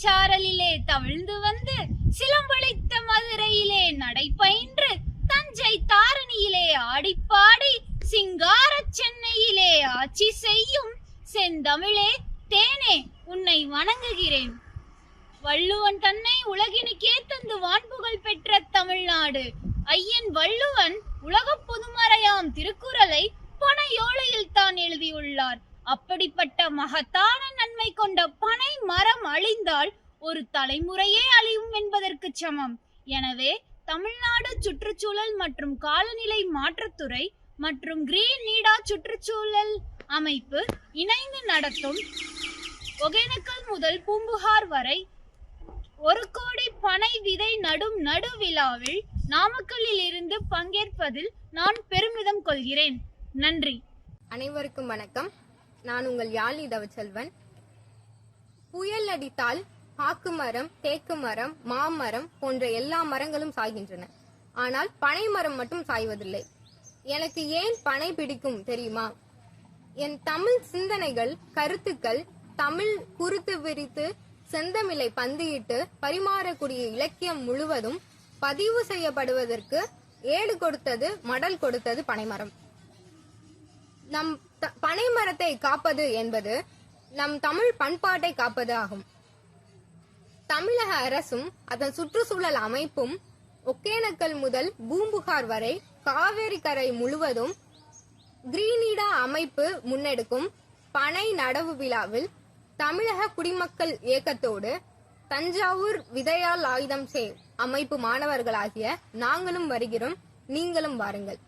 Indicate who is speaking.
Speaker 1: சாரலிலே தவிழ்ந்து வந்து சிலம்பொழித்த மதுரையிலே நடைபயின்று தஞ்சை தாரணியிலே ஆடிப்பாடி சிங்கார சென்னையிலே ஆட்சி செய்யும் செந்தமிழே தேனே உன்னை வணங்குகிறேன். வள்ளுவன் தன்னை உலகினுக்கே தந்து வான்புகழ் பெற்ற தமிழ்நாடு. ஐயன் வள்ளுவன் உலக பொதுமறையாம் திருக்குறளை பனையோலையில் தான் எழுதியுள்ளார். அப்படிப்பட்ட மகத்தான நன்மை கொண்ட பனை மரம் அழிந்தால் ஒரு தலைமுறையே அழியும் என்பதற்கு சமம். எனவே தமிழ்நாடு சுற்றுச்சூழல் மற்றும் காலநிலை மாற்றத்துறை மற்றும் கிரீன் நீடா சுற்றுச்சூழல் அமைப்பு இணைந்து நடத்தும் ஒகேனக்கல் முதல் பூம்புகார் வரை 1 கோடி பனை விதை நடும் நடுவிழாவில் நாமக்கல்லில் இருந்து பங்கேற்பதில் நான் பெருமிதம் கொள்கிறேன். நன்றி.
Speaker 2: அனைவருக்கும் வணக்கம். நான் உங்கள் யாழி தவச்செல்வன். புயல் அடித்தால் பாக்கு மரம், தேக்கு மரம், மாமரம் போன்ற எல்லா மரங்களும் சாய்கின்றன. ஆனால் பனை மரம் மட்டும் சாய்வதில்லை. எனக்கு ஏன் பனை பிடிக்கும் தெரியுமா? என் தமிழ் சிந்தனைகள், கருத்துக்கள் தமிழ் குறுத்து விரித்து செந்தமிழை பந்தியிட்டு பரிமாறக்கூடிய இலக்கியம் முழுவதும் பதிவு செய்யப்படுவதற்கு ஏடு கொடுத்தது, மடல் கொடுத்தது பனைமரம். நம் பனைமரத்தை காப்பது என்பது நம் தமிழ் பண்பாட்டை காப்பது ஆகும். தமிழக அரசும் அதன் சுற்றுச்சூழல் அமைப்பும் ஒகேனக்கல் முதல் பூம்புகார் வரை காவேரி கரை முழுவதும் கிரீனிடா அமைப்பு முன்னெடுக்கும் பனை நடவு விழாவில் தமிழக குடிமக்கள் இயக்கத்தோடு தஞ்சாவூர் விதையால் ஆயுதம் செய் அமைப்பு மாணவர்களாகிய நாங்களும் வருகிறோம். நீங்களும் வாருங்கள்.